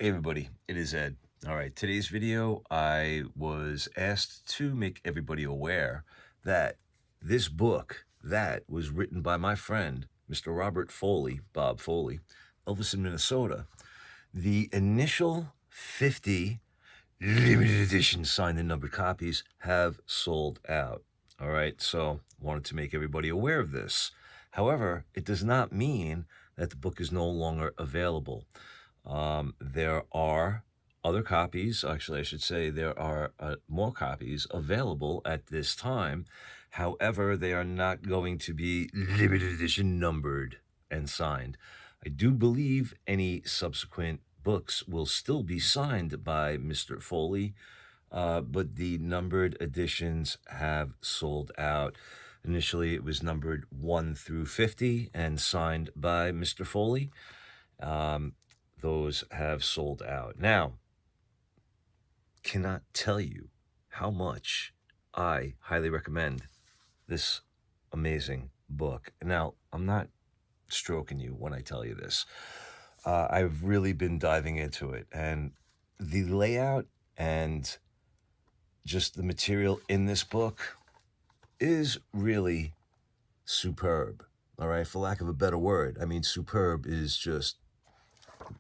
Hey everybody, it is Ed. All right, today's video, I was asked to make everybody aware that this book that was written by my friend, Mr. Robert Foley, Bob Foley, Elvis in Minnesota, the initial 50 limited edition signed and numbered copies have sold out. All right, so wanted to make everybody aware of this. However, it does not mean that the book is no longer available. There are other copies, actually, I should say there are more copies available at this time. However, they are not going to be limited edition numbered and signed. I do believe any subsequent books will still be signed by Mr. Foley, but the numbered editions have sold out. Initially, it was numbered 1 through 50 and signed by Mr. Foley. Those have sold out. Now, cannot tell you how much I highly recommend this amazing book. Now, I'm not stroking you when I tell you this. I've really been diving into it, and the layout and just the material in this book is really superb. All right, for lack of a better word. I mean, superb is just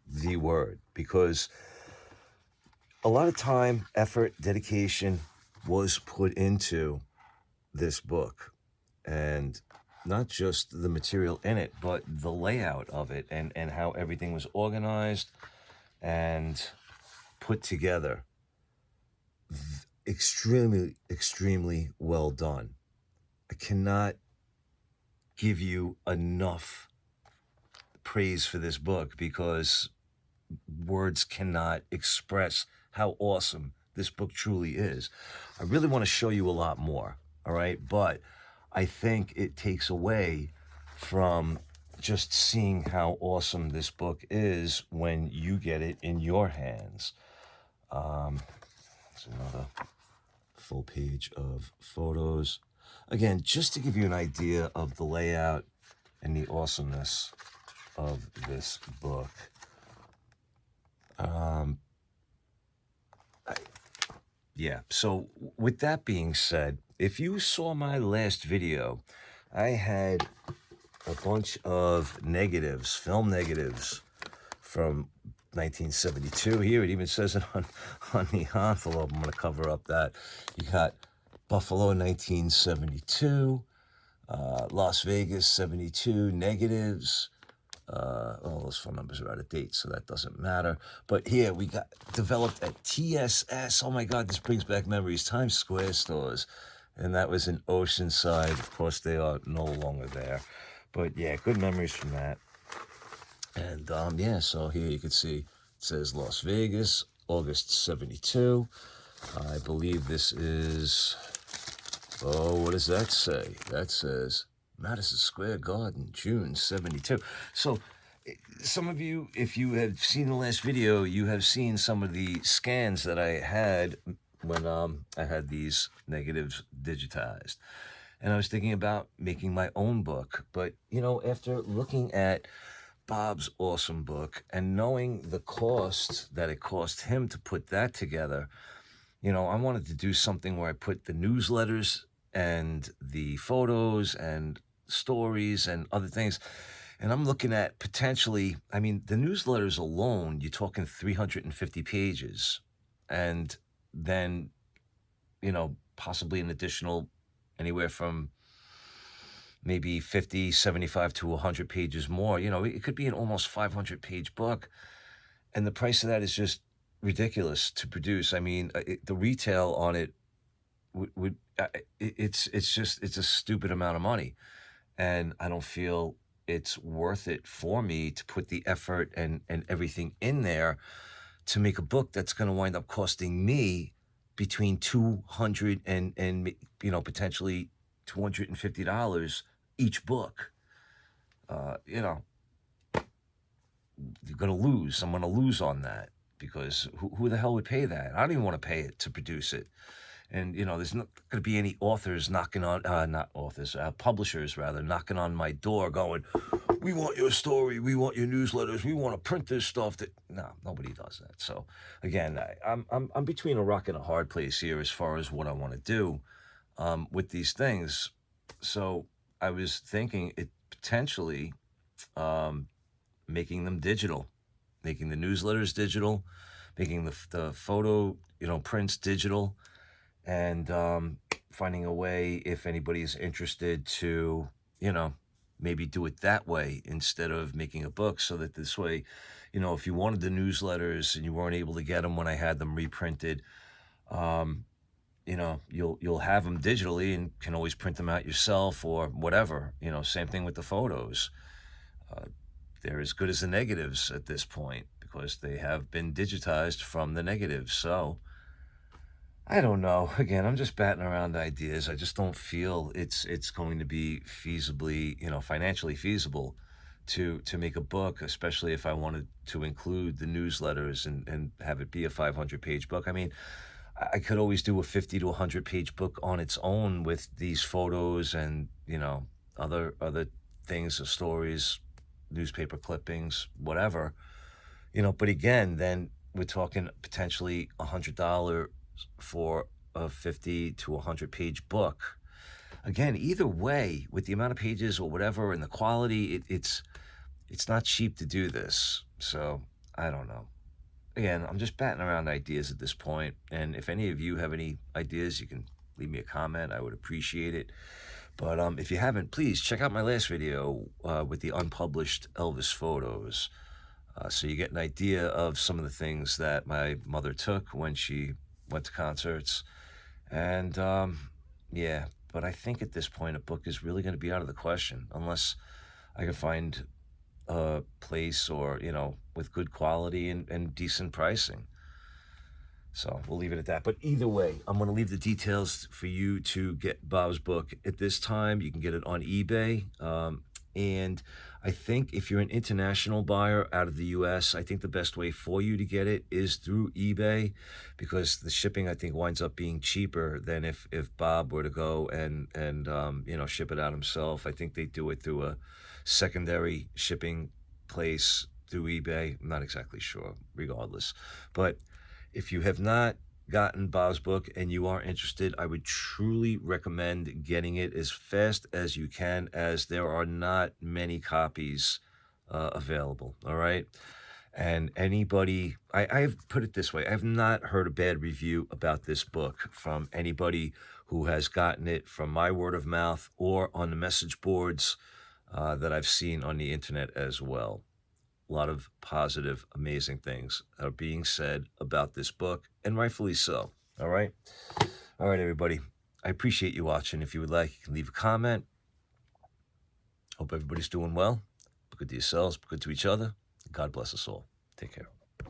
the word, because a lot of time, effort, dedication was put into this book, and not just the material in it, but the layout of it and how everything was organized and put together. Extremely well done. I cannot give you enough praise for this book, because words cannot express how awesome this book truly is. I really want to show you a lot more, all right? But I think it takes away from just seeing how awesome this book is when you get it in your hands. There's another full page of photos. Again, just to give you an idea of the layout and the awesomeness of this book. Yeah, so with that being said, if you saw my last video, I had a bunch of negatives, film negatives from 1972. Here, it even says it on the envelope. I'm going to cover up that. You got Buffalo 1972, Las Vegas 72 negatives. All those phone numbers are out of date, so that doesn't matter. But here we got developed at TSS. Oh my God, this brings back memories. Times Square stores. And that was in Oceanside. Of course, they are no longer there. But yeah, good memories from that. And yeah, so here you can see it says Las Vegas, August 72. I believe this is, oh, what does that say? That says Madison Square Garden, June 72. So some of you, if you have seen the last video, you have seen some of the scans that I had when I had these negatives digitized. And I was thinking about making my own book. But, you know, after looking at Bob's awesome book and knowing the cost that it cost him to put that together, you know, I wanted to do something where I put the newsletters and the photos and stories and other things. And I'm looking at potentially, I mean, the newsletters alone, you're talking 350 pages. And then, you know, possibly an additional anywhere from maybe 50, 75 to 100 pages more. You know, it could be an almost 500-page book. And the price of that is just ridiculous to produce. I mean, the retail on it it's a stupid amount of money, and I don't feel it's worth it for me to put the effort and everything in there to make a book that's going to wind up costing me between $200 and you know, potentially $250 each book. You know, you're going to lose. I'm going to lose on that, because who the hell would pay that? I don't even want to pay it to produce it. And, there's not going to be any authors knocking on, not authors, publishers rather, knocking on my door going, we want your story, we want your newsletters, we want to print this stuff. No, nobody does that. So again, I'm between a rock and a hard place here as far as what I want to do with these things. So I was thinking it potentially making them digital, making the newsletters digital, making the photo, prints digital, and finding a way, if anybody's interested, to, maybe do it that way instead of making a book, so that this way, if you wanted the newsletters and you weren't able to get them when I had them reprinted, you'll have them digitally and can always print them out yourself or whatever. Same thing with the photos. They're as good as the negatives at this point because they have been digitized from the negatives. So I don't know. Again, I'm just batting around ideas. I just don't feel it's going to be feasibly, financially feasible to make a book, especially if I wanted to include the newsletters and have it be a 500-page book. I mean, I could always do a 50 to 100-page book on its own with these photos and, other things, stories, newspaper clippings, whatever, but again, then we're talking potentially $100 for a 50 to 100-page book. Again, either way, with the amount of pages or whatever and the quality, it's not cheap to do this. So I don't know. Again, I'm just batting around ideas at this point, and if any of you have any ideas, you can leave me a comment. I would appreciate it. But if you haven't, please check out my last video with the unpublished Elvis photos, so you get an idea of some of the things that my mother took when she went to concerts. And yeah, but I think at this point a book is really going to be out of the question unless I can find a place or, with good quality and decent pricing. So we'll leave it at that. But either way, I'm going to leave the details for you to get Bob's book. At this time, you can get it on eBay. And I think if you're an international buyer out of the U.S., I think the best way for you to get it is through eBay, because the shipping, I think, winds up being cheaper than if Bob were to go and ship it out himself. I think they do it through a secondary shipping place through eBay. I'm not exactly sure, regardless. But if you have not gotten Bob's book and you are interested, I would truly recommend getting it as fast as you can, as there are not many copies available. All right. And anybody, I've put it this way, I've not heard a bad review about this book from anybody who has gotten it from my word of mouth or on the message boards that I've seen on the internet as well. A lot of positive, amazing things are being said about this book, and rightfully so. All right? All right, everybody. I appreciate you watching. If you would like, you can leave a comment. Hope everybody's doing well. Be good to yourselves, be good to each other. God bless us all. Take care.